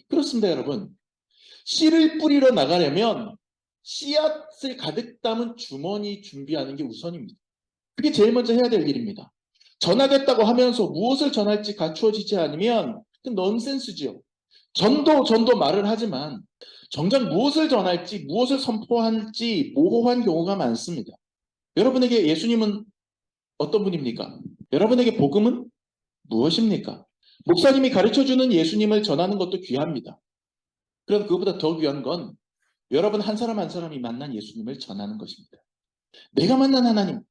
그렇습니다, 여러분. 씨를 뿌리러 나가려면 씨앗을 가득 담은 주머니 준비하는 게 우선입니다. 그게 제일 먼저 해야 될 일입니다. 전하겠다고 하면서 무엇을 전할지 갖추어지지 않으면 그건 넌센스지요. 전도 말을 하지만 정작 무엇을 전할지 무엇을 선포할지 모호한 경우가 많습니다. 여러분에게 예수님은 어떤 분입니까? 여러분에게 복음은 무엇입니까? 목사님이 가르쳐주는 예수님을 전하는 것도 귀합니다. 그럼 그것보다 더 귀한 건 여러분 한 사람 한 사람이 만난 예수님을 전하는 것입니다. 내가 만난 하나님,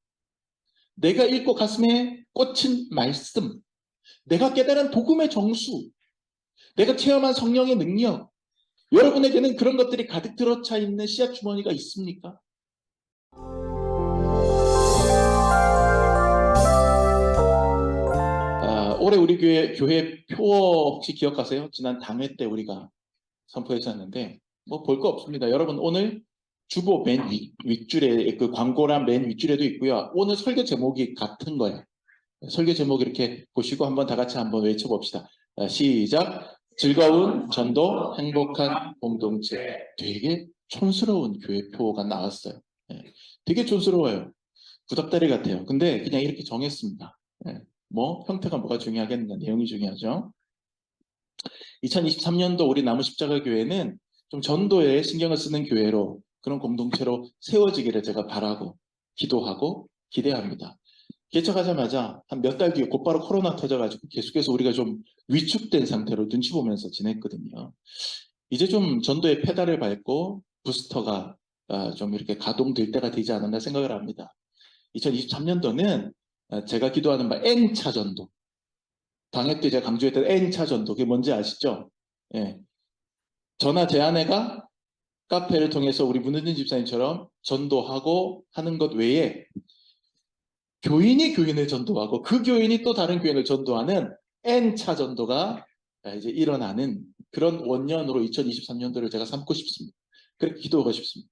내가 읽고 가슴에 꽂힌 말씀, 내가 깨달은 복음의 정수, 내가 체험한 성령의 능력, 여러분에게는 그런 것들이 가득 들어차 있는 씨앗 주머니가 있습니까? 올해 우리 교회 표 혹시 기억하세요? 지난 당회 때 우리가 선포했었는데 뭐 볼 거 없습니다. 여러분 오늘 주보 맨 윗줄에 그 광고란 맨 윗줄에도 있고요. 오늘 설교 제목이 같은 거예요. 설교 제목 이렇게 보시고 한번 다 같이 한번 외쳐봅시다. 시작. 즐거운 전도, 행복한 공동체. 되게 촌스러운 교회표가 나왔어요. 되게 촌스러워요. 구닥다리 같아요. 근데 그냥 이렇게 정했습니다. 뭐 형태가 뭐가 중요하겠느냐, 내용이 중요하죠. 2023년도 우리 나무십자가교회는 좀 전도에 신경을 쓰는 교회로, 그런 공동체로 세워지기를 제가 바라고 기도하고 기대합니다. 개척하자마자 한 몇 달 뒤에 곧바로 코로나 터져가지고 계속해서 우리가 좀 위축된 상태로 눈치 보면서 지냈거든요. 이제 좀 전도의 페달을 밟고 부스터가 좀 이렇게 가동될 때가 되지 않았나 생각을 합니다. 2023년도는 제가 기도하는 바 N차 전도. 당회 때 제가 강조했던 N차 전도. 그게 뭔지 아시죠? 예. 저나 제 아내가 카페를 통해서 우리 문은진 집사님처럼 전도하고 하는 것 외에 교인이 교인을 전도하고 그 교인이 또 다른 교인을 전도하는 N차 전도가 이제 일어나는 그런 원년으로 2023년도를 제가 삼고 싶습니다. 그렇게 기도하고 싶습니다.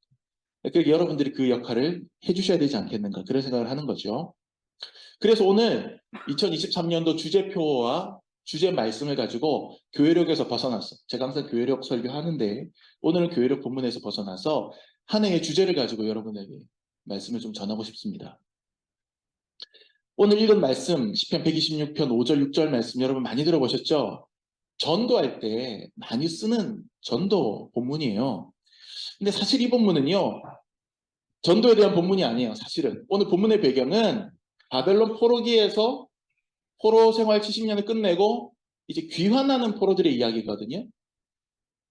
그러니까 여러분들이 그 역할을 해주셔야 되지 않겠는가 그런 생각을 하는 거죠. 그래서 오늘 2023년도 주제표와 주제 말씀을 가지고 교회력에서 벗어났어. 제가 항상 교회력 설교하는데 오늘은 교회력 본문에서 벗어나서 한 해의 주제를 가지고 여러분에게 말씀을 좀 전하고 싶습니다. 오늘 읽은 말씀 시편 126편 5절 6절 말씀 여러분 많이 들어보셨죠? 전도할 때 많이 쓰는 전도 본문이에요. 근데 사실 이 본문은요, 전도에 대한 본문이 아니에요. 사실은 오늘 본문의 배경은 바벨론 포로기에서 포로 생활 70년을 끝내고 이제 귀환하는 포로들의 이야기거든요.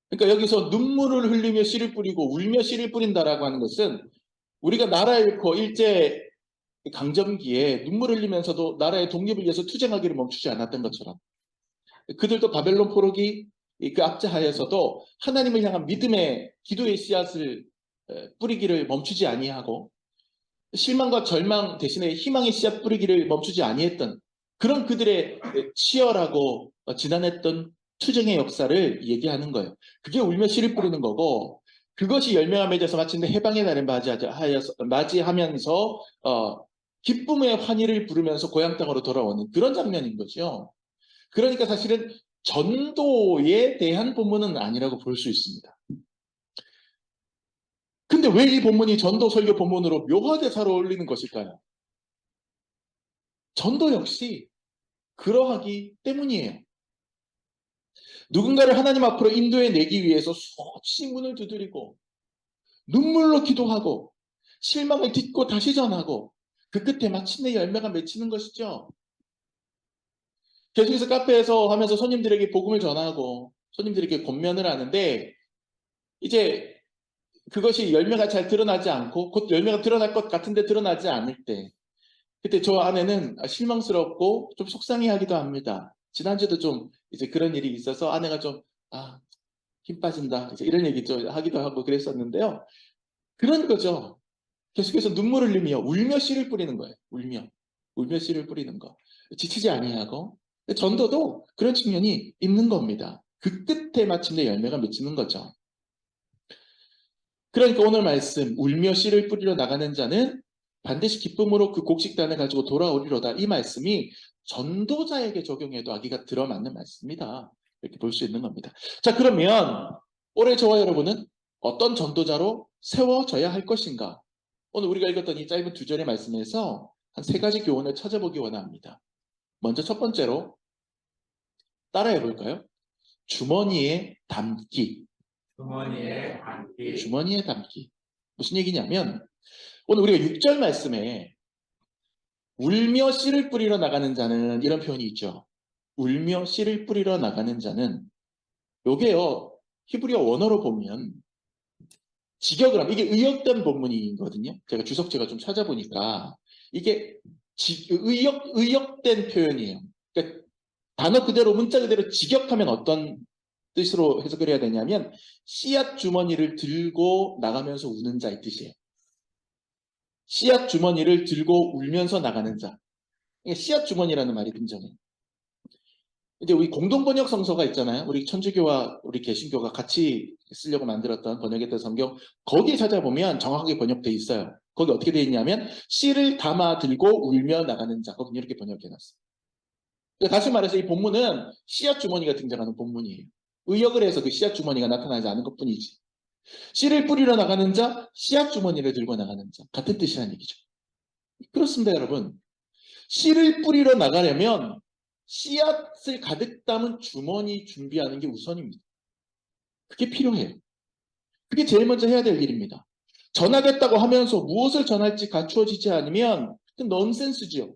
그러니까 여기서 눈물을 흘리며 씨를 뿌리고 울며 씨를 뿌린다라고 하는 것은 우리가 나라 잃고 일제 강점기에 눈물 흘리면서도 나라의 독립을 위해서 투쟁하기를 멈추지 않았던 것처럼 그들도 바벨론 포로기 그 압제하에서도 하나님을 향한 믿음의 기도의 씨앗을 뿌리기를 멈추지 아니하고 실망과 절망 대신에 희망의 씨앗 뿌리기를 멈추지 아니했던 그런 그들의 치열하고 지난했던 투쟁의 역사를 얘기하는 거예요. 그게 울며 씨를 뿌리는 거고 그것이 열매가 맺어서 마침내 해방의 날을 맞이하면서 기쁨의 환희를 부르면서 고향 땅으로 돌아오는 그런 장면인 거죠. 그러니까 사실은 전도에 대한 본문은 아니라고 볼 수 있습니다. 근데 왜 이 본문이 전도 설교 본문으로 묘하게 잘 어울리는 것일까요? 전도 역시 그러하기 때문이에요. 누군가를 하나님 앞으로 인도해 내기 위해서 수없이 문을 두드리고 눈물로 기도하고 실망을 딛고 다시 전하고 그 끝에 마침내 열매가 맺히는 것이죠. 계속해서 카페에서 하면서 손님들에게 복음을 전하고 손님들에게 권면을 하는데 이제 그것이 열매가 잘 드러나지 않고 곧 열매가 드러날 것 같은데 드러나지 않을 때 그때 저 아내는 실망스럽고 좀 속상해하기도 합니다. 지난주도 좀 이제 그런 일이 있어서 아내가 좀 힘 빠진다 이제 이런 얘기 좀 하기도 하고 그랬었는데요. 그런 거죠. 계속해서 눈물을 흘리며 울며 씨를 뿌리는 거예요. 울며 씨를 뿌리는 거. 지치지 아니하고 전도도 그런 측면이 있는 겁니다. 그 끝에 마침내 열매가 맺히는 거죠. 그러니까 오늘 말씀 울며 씨를 뿌리러 나가는 자는 반드시 기쁨으로 그 곡식단을 가지고 돌아오리로다. 이 말씀이 전도자에게 적용해도 아기가 들어맞는 말씀입니다. 이렇게 볼 수 있는 겁니다. 자, 그러면 올해 저와 여러분은 어떤 전도자로 세워져야 할 것인가? 오늘 우리가 읽었던 이 짧은 두 절의 말씀에서 한 세 가지 교훈을 찾아보기 원합니다. 먼저 첫 번째로 따라해 볼까요? 주머니에 담기. 주머니에 담기. 주머니에 담기. 무슨 얘기냐면 오늘 우리가 6절 말씀에 울며 씨를 뿌리러 나가는 자는 이런 표현이 있죠. 울며 씨를 뿌리러 나가는 자는 요게요. 히브리어 원어로 보면 직역을 하면 이게 의역된 본문이거든요. 제가 주석제가 좀 찾아보니까 이게 의역된 표현이에요. 그러니까 단어 그대로 문자 그대로 직역하면 어떤 뜻으로 해석을 해야 되냐면 씨앗 주머니를 들고 나가면서 우는 자의 뜻이에요. 씨앗 주머니를 들고 울면서 나가는 자. 이게 씨앗 주머니라는 말이 등장해요. 이제 우리 공동번역 성서가 있잖아요. 우리 천주교와 우리 개신교가 같이 쓰려고 만들었던 번역했던 성경 거기 찾아보면 정확하게 번역되어 있어요. 거기 어떻게 되어 있냐면 씨를 담아 들고 울며 나가는 자. 거기 이렇게 번역해놨어요. 그러니까 다시 말해서 이 본문은 씨앗 주머니가 등장하는 본문이에요. 의역을 해서 그 씨앗 주머니가 나타나지 않은 것뿐이지. 씨를 뿌리러 나가는 자, 씨앗 주머니를 들고 나가는 자. 같은 뜻이라는 얘기죠. 그렇습니다, 여러분. 씨를 뿌리러 나가려면 씨앗을 가득 담은 주머니 준비하는 게 우선입니다. 그게 필요해요. 그게 제일 먼저 해야 될 일입니다. 전하겠다고 하면서 무엇을 전할지 갖추어지지 않으면 그건 넌센스지요.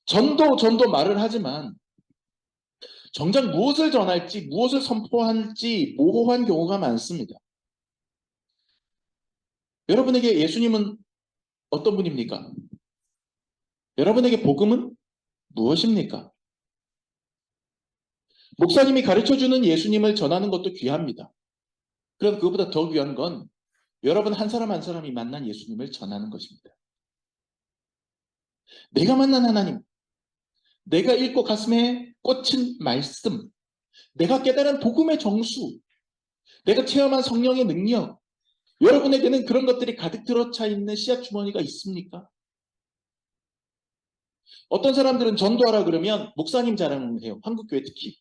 전도 말을 하지만 정작 무엇을 전할지 무엇을 선포할지 모호한 경우가 많습니다. 여러분에게 예수님은 어떤 분입니까? 여러분에게 복음은 무엇입니까? 목사님이 가르쳐주는 예수님을 전하는 것도 귀합니다. 그런데 그것보다 더 귀한 건 여러분 한 사람 한 사람이 만난 예수님을 전하는 것입니다. 내가 만난 하나님, 내가 읽고 가슴에 꽂힌 말씀, 내가 깨달은 복음의 정수, 내가 체험한 성령의 능력, 여러분에게는 그런 것들이 가득 들어차 있는 씨앗 주머니가 있습니까? 어떤 사람들은 전도하라 그러면 목사님 자랑해요. 한국교회 특히.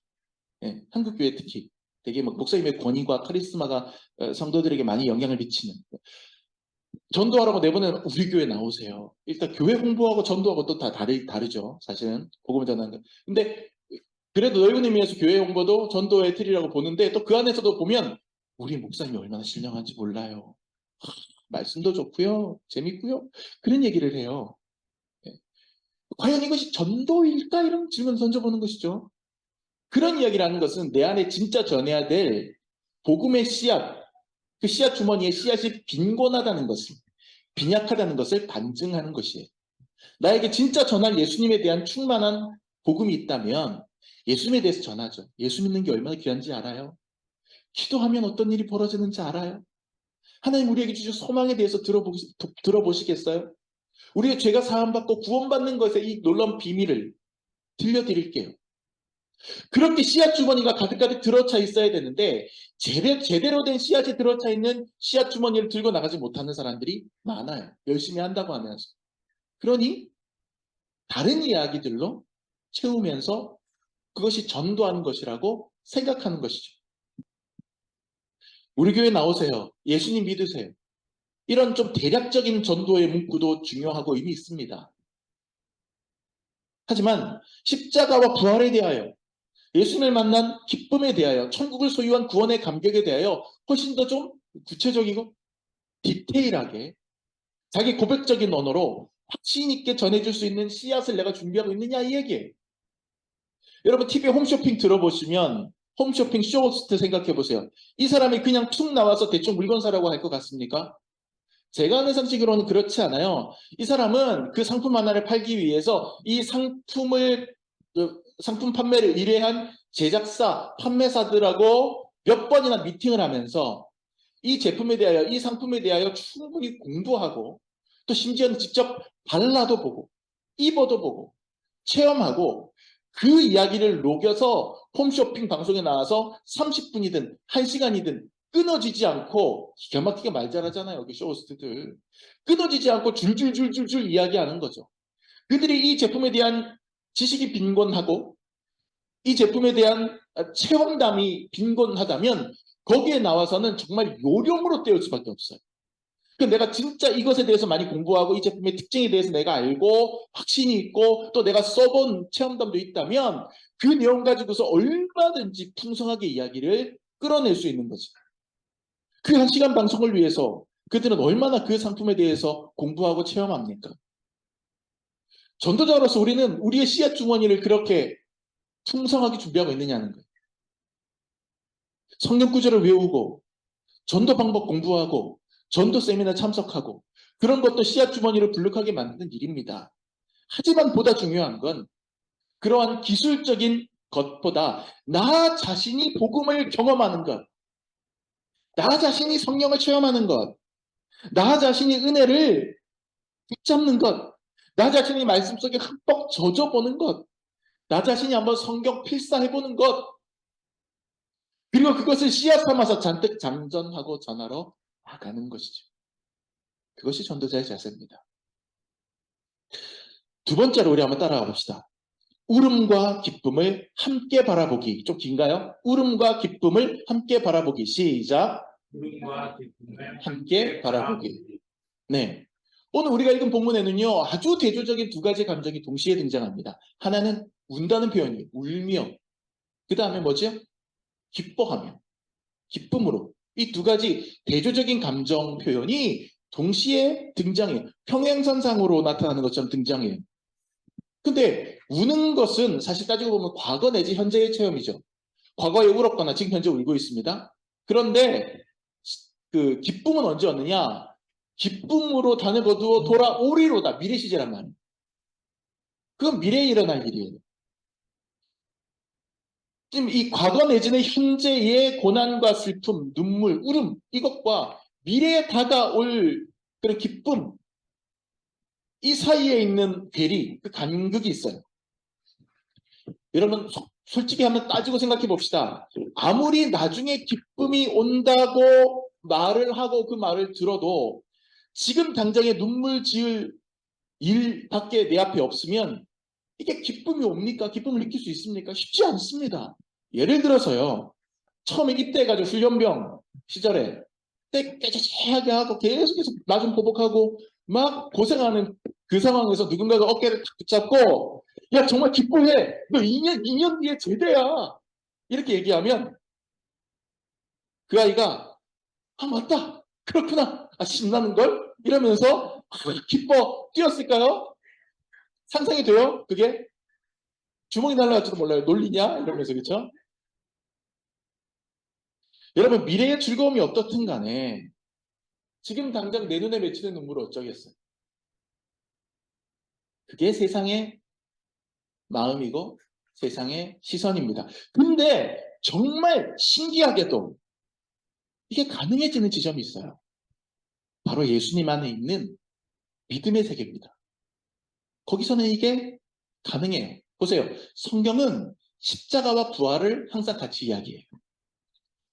예, 한국교회 특히. 되게 목사님의 권위과 카리스마가 성도들에게 많이 영향을 미치는. 전도하라고 내보내면 우리 교회 나오세요. 일단 교회 홍보하고 전도하고 또 다 다르죠. 사실은 복음을 전하는 거. 근데 그래도 넓은 의미에서 교회 홍보도 전도의 틀이라고 보는데 또 그 안에서도 보면 우리 목사님이 얼마나 신령한지 몰라요. 말씀도 좋고요. 재밌고요. 그런 얘기를 해요. 예. 과연 이것이 전도일까? 이런 질문 던져보는 것이죠. 그런 이야기를 하는 것은 내 안에 진짜 전해야 될 복음의 씨앗, 그 씨앗 주머니의 씨앗이 빈곤하다는 것을, 빈약하다는 것을 반증하는 것이에요. 나에게 진짜 전할 예수님에 대한 충만한 복음이 있다면 예수님에 대해서 전하죠. 예수 믿는 게 얼마나 귀한지 알아요? 기도하면 어떤 일이 벌어지는지 알아요? 하나님 우리에게 주신 소망에 대해서 들어보시겠어요? 우리의 죄가 사함받고 구원받는 것의 이 놀라운 비밀을 들려드릴게요. 그렇게 씨앗 주머니가 가득가득 들어차 있어야 되는데 제대로 된 씨앗이 들어차 있는 씨앗 주머니를 들고 나가지 못하는 사람들이 많아요. 열심히 한다고 하면서. 그러니 다른 이야기들로 채우면서 그것이 전도하는 것이라고 생각하는 것이죠. 우리 교회 나오세요. 예수님 믿으세요. 이런 좀 대략적인 전도의 문구도 중요하고 의미 있습니다. 하지만 십자가와 부활에 대하여 예수님을 만난 기쁨에 대하여 천국을 소유한 구원의 감격에 대하여 훨씬 더 좀 구체적이고 디테일하게 자기 고백적인 언어로 확신 있게 전해줄 수 있는 씨앗을 내가 준비하고 있느냐 이 얘기예요. 여러분 TV 홈쇼핑 들어보시면 홈쇼핑 쇼호스트 생각해보세요. 이 사람이 그냥 툭 나와서 대충 물건 사라고 할 것 같습니까? 제가 아는 상식으로는 그렇지 않아요. 이 사람은 그 상품 하나를 팔기 위해서 이 상품 판매를 의뢰한 제작사, 판매사들하고 몇 번이나 미팅을 하면서 이 제품에 대하여, 이 상품에 대하여 충분히 공부하고 또 심지어는 직접 발라도 보고 입어도 보고 체험하고 그 이야기를 녹여서 홈쇼핑 방송에 나와서 30분이든 1시간이든 끊어지지 않고 기가 막히게 말 잘하잖아요. 그 쇼호스트들. 끊어지지 않고 줄줄줄줄줄 이야기하는 거죠. 그들이 이 제품에 대한 지식이 빈곤하고 이 제품에 대한 체험담이 빈곤하다면 거기에 나와서는 정말 요령으로 때울 수밖에 없어요. 내가 진짜 이것에 대해서 많이 공부하고 이 제품의 특징에 대해서 내가 알고 확신이 있고 또 내가 써본 체험담도 있다면 그 내용 가지고서 얼마든지 풍성하게 이야기를 끌어낼 수 있는 거죠. 그 1시간 방송을 위해서 그들은 얼마나 그 상품에 대해서 공부하고 체험합니까? 전도자로서 우리는 우리의 씨앗 주머니를 그렇게 풍성하게 준비하고 있느냐는 거예요. 성경 구절을 외우고 전도 방법 공부하고 전도 세미나 참석하고 그런 것도 씨앗 주머니를 불룩하게 만드는 일입니다. 하지만 보다 중요한 건 그러한 기술적인 것보다 나 자신이 복음을 경험하는 것, 나 자신이 성령을 체험하는 것, 나 자신이 은혜를 붙잡는 것, 나 자신이 말씀 속에 흠뻑 젖어보는 것, 나 자신이 한번 성경 필사해보는 것, 그리고 그것을 씨앗 삼아서 잔뜩 장전하고 전하러 나가는 것이죠. 그것이 전도자의 자세입니다. 두 번째로 우리 한번 따라가 봅시다. 울음과 기쁨을 함께 바라보기. 좀 긴가요? 울음과 기쁨을 함께 바라보기. 시작. 울음과 기쁨을 함께 바라보기. 네. 오늘 우리가 읽은 본문에는요, 아주 대조적인 두 가지 감정이 동시에 등장합니다. 하나는 운다는 표현이에요. 울며. 그 다음에 뭐죠? 기뻐하며. 기쁨으로. 이 두 가지 대조적인 감정 표현이 동시에 등장해요. 평행선상으로 나타나는 것처럼 등장해요. 근데 우는 것은 사실 따지고 보면 과거 내지 현재의 체험이죠. 과거에 울었거나 지금 현재 울고 있습니다. 그런데 그 기쁨은 언제 왔느냐? 기쁨으로 단을 거두어 돌아오리로다. 미래 시제란 말이에요. 그건 미래에 일어날 일이에요. 지금 이 과거 내지는 현재의 고난과 슬픔, 눈물, 울음 이것과 미래에 다가올 그런 기쁨 이 사이에 있는 괴리, 그 간극이 있어요. 여러분 솔직히 한번 따지고 생각해 봅시다. 아무리 나중에 기쁨이 온다고 말을 하고 그 말을 들어도 지금 당장에 눈물 지을 일밖에 내 앞에 없으면 이게 기쁨이 옵니까? 기쁨을 느낄 수 있습니까? 쉽지 않습니다. 예를 들어서요. 처음에 입대해가지고 훈련병 시절에 때 깨끗하게 하고 계속해서 나 좀 보복하고 막 고생하는 그 상황에서 누군가가 어깨를 탁 붙잡고 야 정말 기뻐해. 너 2년 뒤에 제대야. 이렇게 얘기하면 그 아이가 아 맞다. 그렇구나. 아 신나는걸? 이러면서 기뻐 뛰었을까요? 상상이 돼요? 그게? 주먹이 날라갈지도 몰라요. 놀리냐? 이러면서 그렇죠? 여러분 미래의 즐거움이 어떻든 간에 지금 당장 내 눈에 맺히는 눈물은 어쩌겠어요? 그게 세상의 마음이고 세상의 시선입니다. 근데 정말 신기하게도 이게 가능해지는 지점이 있어요. 바로 예수님 안에 있는 믿음의 세계입니다. 거기서는 이게 가능해요. 보세요. 성경은 십자가와 부활을 항상 같이 이야기해요.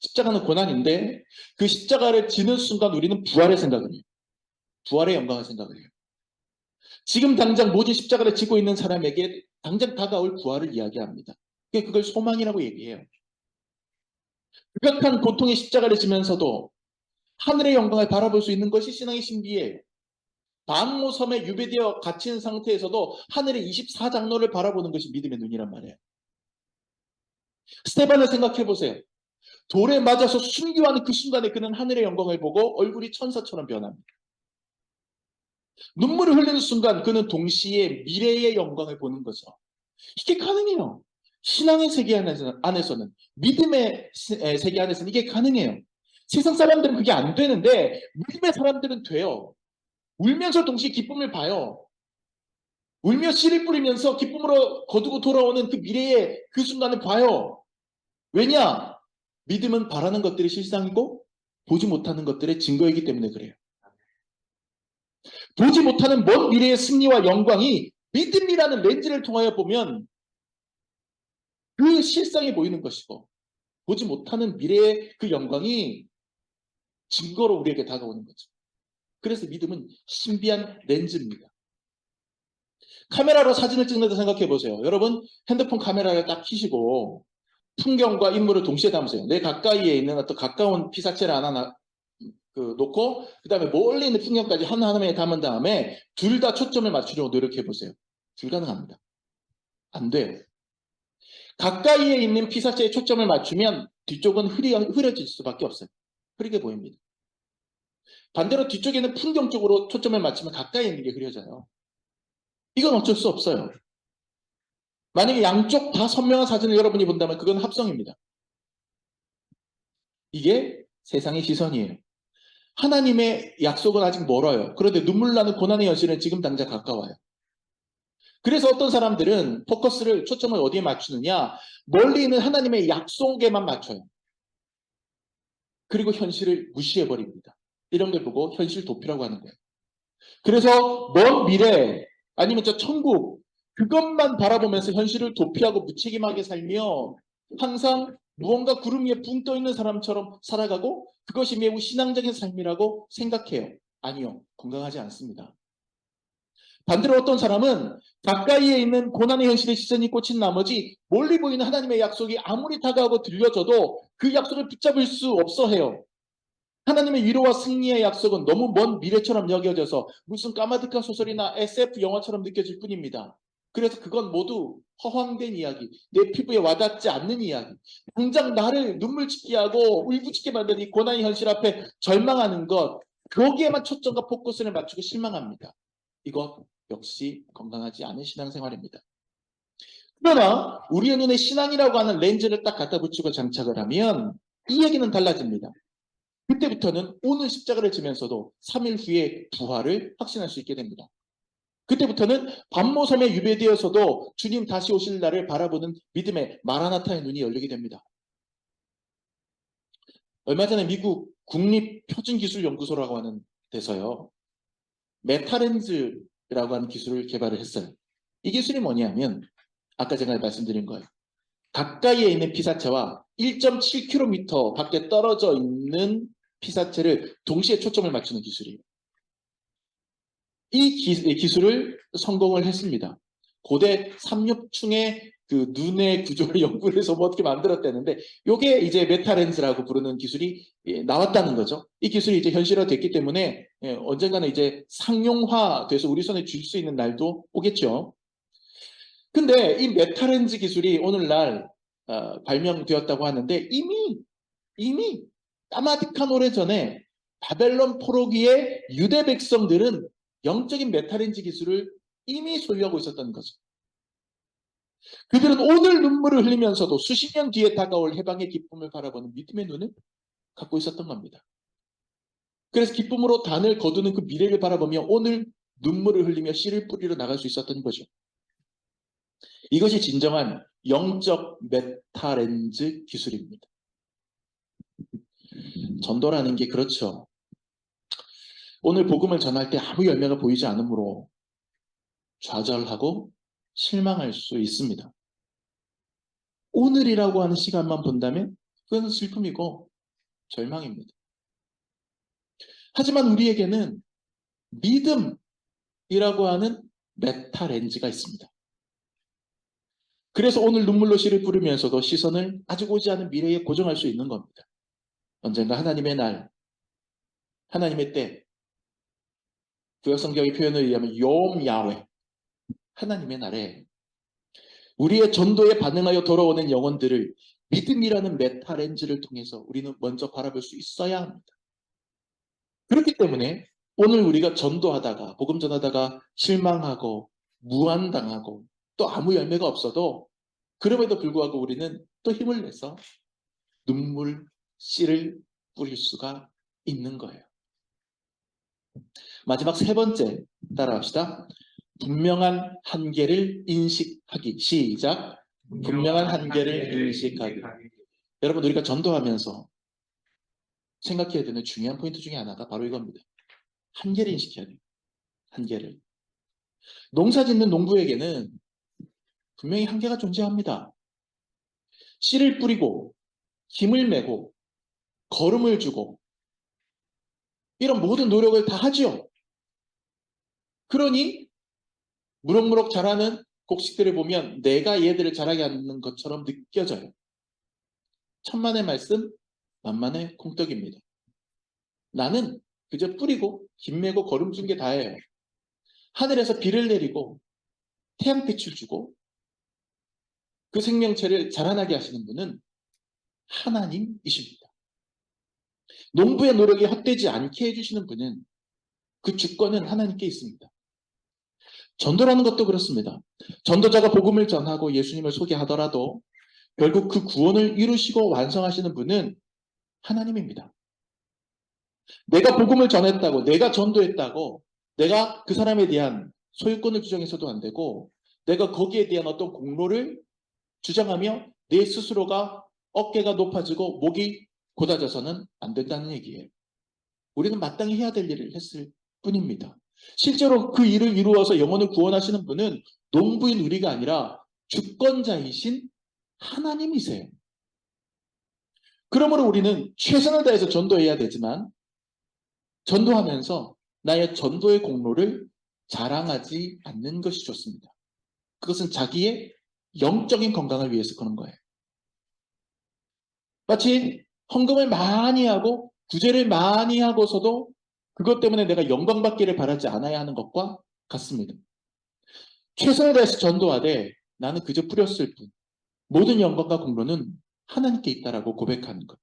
십자가는 고난인데 그 십자가를 지는 순간 우리는 부활의 생각을 해요. 부활의 영광을 생각을 해요. 지금 당장 모든 십자가를 지고 있는 사람에게 당장 다가올 부활을 이야기합니다. 그걸 소망이라고 얘기해요. 극악한 고통의 십자가를 지면서도 하늘의 영광을 바라볼 수 있는 것이 신앙의 신비예요. 반모섬에 유배되어 갇힌 상태에서도 하늘의 24장로를 바라보는 것이 믿음의 눈이란 말이에요. 스테반을 생각해 보세요. 돌에 맞아서 순교하는 그 순간에 그는 하늘의 영광을 보고 얼굴이 천사처럼 변합니다. 눈물을 흘리는 순간 그는 동시에 미래의 영광을 보는 거죠. 이게 가능해요. 신앙의 세계 안에서는 믿음의 세계 안에서는 이게 가능해요. 세상 사람들은 그게 안 되는데 믿음의 사람들은 돼요. 울면서 동시에 기쁨을 봐요. 울며 씨를 뿌리면서 기쁨으로 거두고 돌아오는 그 미래의 그 순간을 봐요. 왜냐? 믿음은 바라는 것들이 실상이고 보지 못하는 것들의 증거이기 때문에 그래요. 보지 못하는 먼 미래의 승리와 영광이 믿음이라는 렌즈를 통하여 보면 그 실상이 보이는 것이고 보지 못하는 미래의 그 영광이 증거로 우리에게 다가오는 거죠. 그래서 믿음은 신비한 렌즈입니다. 카메라로 사진을 찍는다 생각해 보세요. 여러분 핸드폰 카메라를 딱 켜시고 풍경과 인물을 동시에 담으세요. 내 가까이에 있는 어떤 가까운 피사체를 하나 놓고 그 다음에 멀리 있는 풍경까지 하나하나에 담은 다음에 둘 다 초점을 맞추려고 노력해 보세요. 불가능합니다. 안 돼요. 가까이에 있는 피사체에 초점을 맞추면 뒤쪽은 흐려질 수밖에 없어요. 흐리게 보입니다. 반대로 뒤쪽에 있는 풍경 쪽으로 초점을 맞추면 가까이 있는 게 흐려져요. 이건 어쩔 수 없어요. 만약에 양쪽 다 선명한 사진을 여러분이 본다면 그건 합성입니다. 이게 세상의 시선이에요. 하나님의 약속은 아직 멀어요. 그런데 눈물 나는 고난의 현실은 지금 당장 가까워요. 그래서 어떤 사람들은 포커스를 초점을 어디에 맞추느냐? 멀리 있는 하나님의 약속에만 맞춰요. 그리고 현실을 무시해버립니다. 이런 걸 보고 현실 도피라고 하는 거예요. 그래서 먼 미래 아니면 저 천국 그것만 바라보면서 현실을 도피하고 무책임하게 살며 항상 무언가 구름 위에 붕 떠 있는 사람처럼 살아가고 그것이 매우 신앙적인 삶이라고 생각해요. 아니요. 건강하지 않습니다. 반대로 어떤 사람은 가까이에 있는 고난의 현실에 시선이 꽂힌 나머지 멀리 보이는 하나님의 약속이 아무리 다가오고 들려져도 그 약속을 붙잡을 수 없어 해요. 하나님의 위로와 승리의 약속은 너무 먼 미래처럼 여겨져서 무슨 까마득한 소설이나 SF 영화처럼 느껴질 뿐입니다. 그래서 그건 모두 허황된 이야기, 내 피부에 와닿지 않는 이야기, 당장 나를 눈물 짓게 하고 울부짖게 만드는 이 고난의 현실 앞에 절망하는 것, 거기에만 초점과 포커스를 맞추고 실망합니다. 이것 역시 건강하지 않은 신앙생활입니다. 그러나 우리의 눈에 신앙이라고 하는 렌즈를 딱 갖다 붙이고 장착을 하면 이 얘기는 달라집니다. 그때부터는 오늘 십자가를 지면서도 3일 후에 부활을 확신할 수 있게 됩니다. 그때부터는 밤모섬에 유배되어서도 주님 다시 오실 날을 바라보는 믿음의 마라나타의 눈이 열리게 됩니다. 얼마 전에 미국 국립표준기술연구소라고 하는 데서요. 메타렌즈라고 하는 기술을 개발을 했어요. 이 기술이 뭐냐면 아까 제가 말씀드린 거예요. 가까이에 있는 피사체와 1.7km 밖에 떨어져 있는 피사체를 동시에 초점을 맞추는 기술이에요. 이 기술을 성공을 했습니다. 고대 삼육충의 그 눈의 구조를 연구를 해서 뭐 어떻게 만들었다는데 이게 이제 메타렌즈라고 부르는 기술이 나왔다는 거죠. 이 기술이 이제 현실화됐기 때문에 언젠가는 이제 상용화돼서 우리 손에 줄 수 있는 날도 오겠죠. 근데 이 메타렌즈 기술이 오늘날 발명되었다고 하는데 이미 까마득한 오래전에 바벨론 포로기의 유대 백성들은 영적인 메타렌즈 기술을 이미 소유하고 있었던 거죠. 그들은 오늘 눈물을 흘리면서도 수십 년 뒤에 다가올 해방의 기쁨을 바라보는 믿음의 눈을 갖고 있었던 겁니다. 그래서 기쁨으로 단을 거두는 그 미래를 바라보며 오늘 눈물을 흘리며 씨를 뿌리러 나갈 수 있었던 거죠. 이것이 진정한 영적 메타렌즈 기술입니다. 전도라는 게 그렇죠. 오늘 복음을 전할 때 아무 열매가 보이지 않으므로 좌절하고 실망할 수 있습니다. 오늘이라고 하는 시간만 본다면 그건 슬픔이고 절망입니다. 하지만 우리에게는 믿음이라고 하는 메타렌즈가 있습니다. 그래서 오늘 눈물로 씨를 뿌리면서도 시선을 아직 오지 않은 미래에 고정할 수 있는 겁니다. 언젠가 하나님의 날, 하나님의 때, 구약성경의 표현을 의하면 욤 야훼, 하나님의 날에 우리의 전도에 반응하여 돌아오는 영혼들을 믿음이라는 메타렌즈를 통해서 우리는 먼저 바라볼 수 있어야 합니다. 그렇기 때문에 오늘 우리가 전도하다가 복음 전하다가 실망하고 무안당하고 또 아무 열매가 없어도 그럼에도 불구하고 우리는 또 힘을 내서 눈물, 씨를 뿌릴 수가 있는 거예요. 마지막 세 번째 따라합시다. 분명한 한계를 인식하기. 시작. 분명한 한계를 인식하기. 여러분 우리가 전도하면서 생각해야 되는 중요한 포인트 중에 하나가 바로 이겁니다. 한계를 인식해야 돼요. 한계를. 농사 짓는 농부에게는 분명히 한계가 존재합니다. 씨를 뿌리고 힘을 내고 거름을 주고 이런 모든 노력을 다 하죠. 그러니 무럭무럭 자라는 곡식들을 보면 내가 얘들을 자라게 하는 것처럼 느껴져요. 천만의 말씀, 만만의 콩떡입니다. 나는 그저 뿌리고 김매고 거름준 게 다예요. 하늘에서 비를 내리고 태양빛을 주고 그 생명체를 자라나게 하시는 분은 하나님이십니다. 농부의 노력이 헛되지 않게 해주시는 분은 그 주권은 하나님께 있습니다. 전도라는 것도 그렇습니다. 전도자가 복음을 전하고 예수님을 소개하더라도 결국 그 구원을 이루시고 완성하시는 분은 하나님입니다. 내가 복음을 전했다고, 내가 전도했다고, 내가 그 사람에 대한 소유권을 주장해서도 안 되고, 내가 거기에 대한 어떤 공로를 주장하며 내 스스로가 어깨가 높아지고 목이 곧아져서는 안 된다는 얘기예요. 우리는 마땅히 해야 될 일을 했을 뿐입니다. 실제로 그 일을 이루어서 영혼을 구원하시는 분은 농부인 우리가 아니라 주권자이신 하나님이세요. 그러므로 우리는 최선을 다해서 전도해야 되지만 전도하면서 나의 전도의 공로를 자랑하지 않는 것이 좋습니다. 그것은 자기의 영적인 건강을 위해서 그런 거예요. 마치 헌금을 많이 하고 구제를 많이 하고서도 그것 때문에 내가 영광받기를 바라지 않아야 하는 것과 같습니다. 최선을 다해서 전도하되 나는 그저 뿌렸을 뿐. 모든 영광과 공로는 하나님께 있다라고 고백하는 것.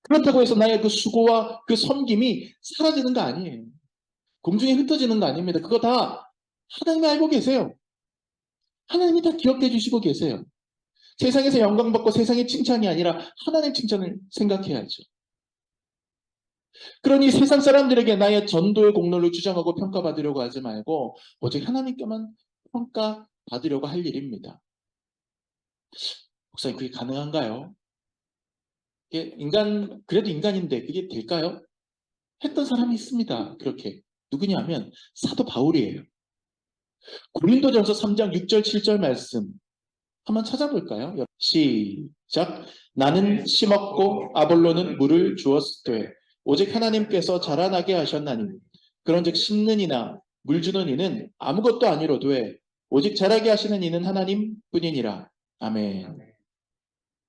그렇다고 해서 나의 그 수고와 그 섬김이 사라지는 거 아니에요. 공중에 흩어지는 거 아닙니다. 그거 다 하나님이 알고 계세요. 하나님이 다 기억해 주시고 계세요. 세상에서 영광받고 세상의 칭찬이 아니라 하나님 칭찬을 생각해야죠. 그러니 세상 사람들에게 나의 전도의 공로를 주장하고 평가받으려고 하지 말고 오직 하나님께만 평가받으려고 할 일입니다. 목사님, 그게 가능한가요? 그래도 인간인데 그게 될까요? 했던 사람이 있습니다. 그렇게. 누구냐면 사도 바울이에요. 고린도전서 3장 6절 7절 말씀 한번 찾아볼까요? 시작. 나는 심었고 아볼로는 물을 주었으되 오직 하나님께서 자라나게 하셨나니 그런즉 심는 이나 물 주는 이는 아무것도 아니로되 오직 자라게 하시는 이는 하나님뿐이니라. 아멘.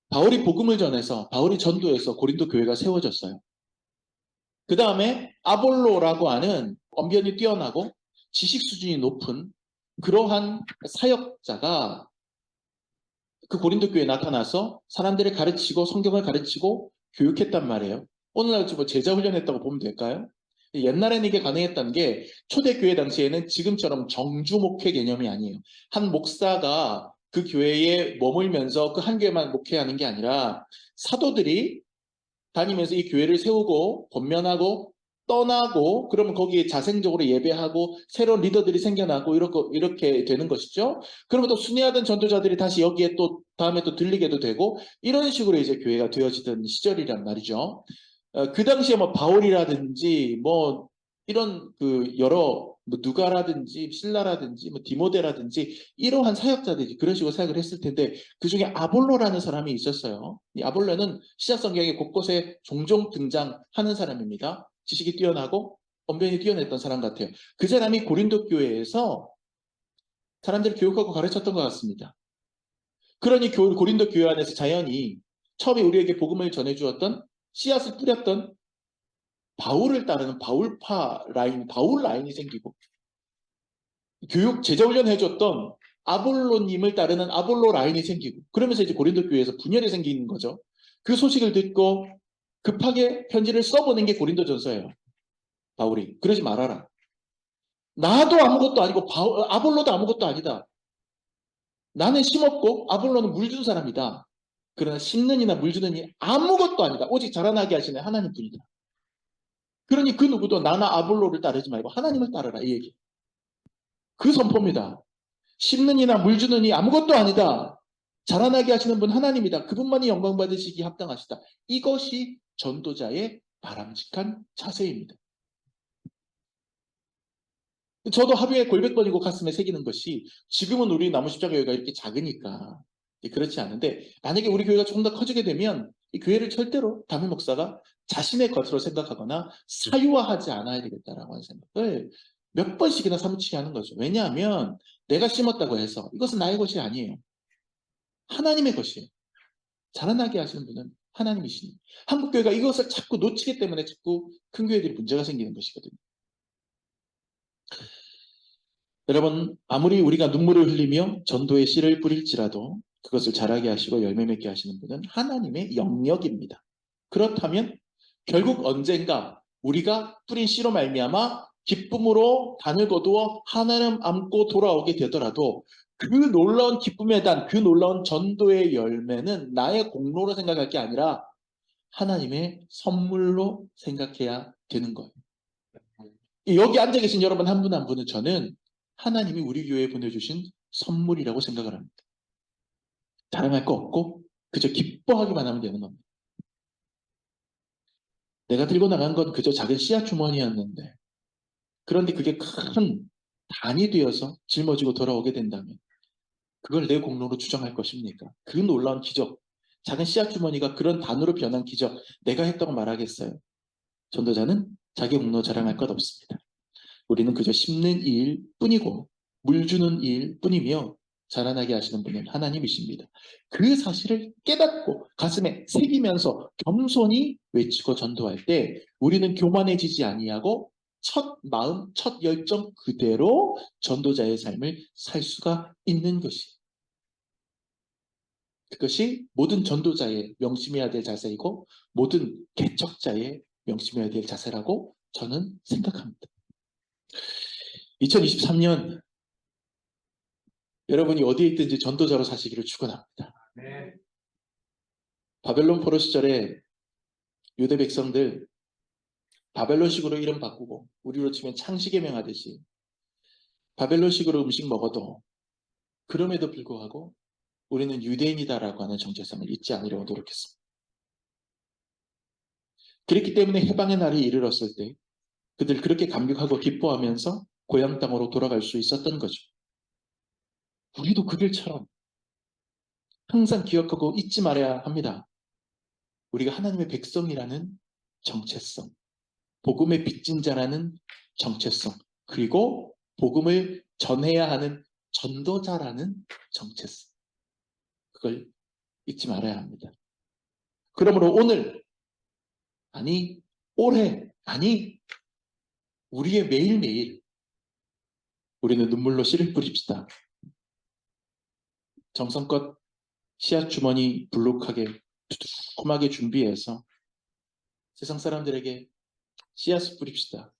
바울이 복음을 전해서 바울이 전도해서 고린도 교회가 세워졌어요. 그 다음에 아볼로라고 하는 언변이 뛰어나고 지식 수준이 높은 그러한 사역자가 그 고린도 교회에 나타나서 사람들을 가르치고 성경을 가르치고 교육했단 말이에요. 오늘날 뭐 제자 훈련했다고 보면 될까요? 옛날에는 이게 가능했던 게 초대교회 당시에는 지금처럼 정주 목회 개념이 아니에요. 한 목사가 그 교회에 머물면서 그 한 교회만 목회하는 게 아니라 사도들이 다니면서 이 교회를 세우고 권면하고 떠나고 그러면 거기에 자생적으로 예배하고 새로운 리더들이 생겨나고 이렇게 되는 것이죠. 그러면 또 순회하던 전도자들이 다시 여기에 또 다음에 또 들리게도 되고 이런 식으로 이제 교회가 되어지던 시절이란 말이죠. 그 당시에 뭐 바울이라든지 뭐 이런 그 여러 뭐 누가라든지 신라라든지 뭐 디모데라든지 이러한 사역자들이 그런 식으로 사역을 했을 텐데 그 중에 아볼로라는 사람이 있었어요. 이 아볼로는 시작성경에 곳곳에 종종 등장하는 사람입니다. 지식이 뛰어나고 언변이 뛰어났던 사람 같아요. 그 사람이 고린도 교회에서 사람들을 교육하고 가르쳤던 것 같습니다. 그러니 고린도 교회 안에서 자연히 처음에 우리에게 복음을 전해주었던 씨앗을 뿌렸던 바울을 따르는 바울파 라인, 바울 라인이 생기고 교육 제자훈련 해줬던 아볼로님을 따르는 아볼로 라인이 생기고 그러면서 이제 고린도 교회에서 분열이 생기는 거죠. 그 소식을 듣고 급하게 편지를 써보낸 게 고린도전서예요. 바울이 그러지 말아라. 나도 아무것도 아니고 아볼로도 아무것도 아니다. 나는 심었고 아볼로는 물 준 사람이다. 그러나 심는 이나 물 주는 이 아무것도 아니다. 오직 자라나게 하시는 하나님뿐이다. 그러니 그 누구도 나나 아볼로를 따르지 말고 하나님을 따르라 이 얘기. 그 선포입니다. 심는 이나 물 주는 이 아무것도 아니다. 자라나게 하시는 분 하나님이다. 그분만이 영광 받으시기 합당하시다. 이것이 전도자의 바람직한 자세입니다. 저도 하루에 골백 번이고 가슴에 새기는 것이 지금은 우리 나무십자교회가 이렇게 작으니까 그렇지 않은데 만약에 우리 교회가 조금 더 커지게 되면 이 교회를 절대로 담임 목사가 자신의 것으로 생각하거나 사유화하지 않아야 되겠다라고 하는 생각을 몇 번씩이나 사무치게 하는 거죠. 왜냐하면 내가 심었다고 해서 이것은 나의 것이 아니에요. 하나님의 것이에요. 자라나게 하시는 분은 하나님이시니 한국교회가 이것을 자꾸 놓치기 때문에 자꾸 큰 교회들이 문제가 생기는 것이거든요. 여러분, 아무리 우리가 눈물을 흘리며 전도의 씨를 뿌릴지라도 그것을 자라게 하시고 열매 맺게 하시는 분은 하나님의 영역입니다. 그렇다면 결국 언젠가 우리가 뿌린 씨로 말미암아 기쁨으로 단을 거두어 하나님 안고 돌아오게 되더라도 그 놀라운 기쁨의 단, 그 놀라운 전도의 열매는 나의 공로로 생각할 게 아니라 하나님의 선물로 생각해야 되는 거예요. 여기 앉아 계신 여러분 한 분 한 분은 저는 하나님이 우리 교회에 보내주신 선물이라고 생각을 합니다. 자랑할 거 없고 그저 기뻐하기만 하면 되는 겁니다. 내가 들고 나간 건 그저 작은 씨앗 주머니였는데 그런데 그게 큰 단이 되어서 짊어지고 돌아오게 된다면 그걸 내 공로로 주장할 것입니까? 그 놀라운 기적, 작은 씨앗 주머니가 그런 단으로 변한 기적 내가 했다고 말하겠어요? 전도자는 자기 공로 자랑할 것 없습니다. 우리는 그저 심는 일 뿐이고 물 주는 일 뿐이며 자라나게 하시는 분은 하나님이십니다. 그 사실을 깨닫고 가슴에 새기면서 겸손히 외치고 전도할 때 우리는 교만해지지 아니하고 첫 마음, 첫 열정 그대로 전도자의 삶을 살 수가 있는 것이에요. 그것이 모든 전도자의 명심해야 될 자세이고 모든 개척자의 명심해야 될 자세라고 저는 생각합니다. 2023년 여러분이 어디에 있든지 전도자로 사시기를 축원합니다. 네. 바벨론 포로 시절에 유대 백성들 바벨론식으로 이름 바꾸고 우리로 치면 창시계 명하듯이 바벨론식으로 음식 먹어도 그럼에도 불구하고 우리는 유대인이다라고 하는 정체성을 잊지 않으려고 노력했습니다. 그렇기 때문에 해방의 날이 이르렀을 때 그들 그렇게 감격하고 기뻐하면서 고향 땅으로 돌아갈 수 있었던 거죠. 우리도 그들처럼 항상 기억하고 잊지 말아야 합니다. 우리가 하나님의 백성이라는 정체성, 복음의 빚진 자라는 정체성, 그리고 복음을 전해야 하는 전도자라는 정체성. 그걸 잊지 말아야 합니다. 그러므로 오늘, 아니 올해, 아니 우리의 매일매일 우리는 눈물로 씨를 뿌립시다. 정성껏 씨앗 주머니 불룩하게 두툼하게 준비해서 세상 사람들에게 씨앗을 뿌립시다.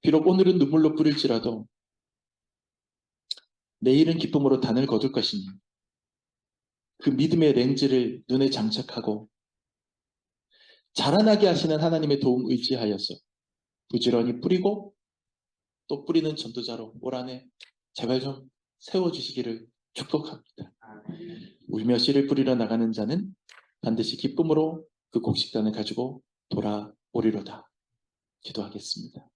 비록 오늘은 눈물로 뿌릴지라도 내일은 기쁨으로 단을 거둘 것이니 그 믿음의 렌즈를 눈에 장착하고 자라나게 하시는 하나님의 도움 의지하여서 부지런히 뿌리고 또 뿌리는 전도자로 올 한해 제발 좀 세워주시기를 축복합니다. 울며 씨를 뿌리러 나가는 자는 반드시 기쁨으로 그 곡식단을 가지고 돌아오리로다. 기도하겠습니다.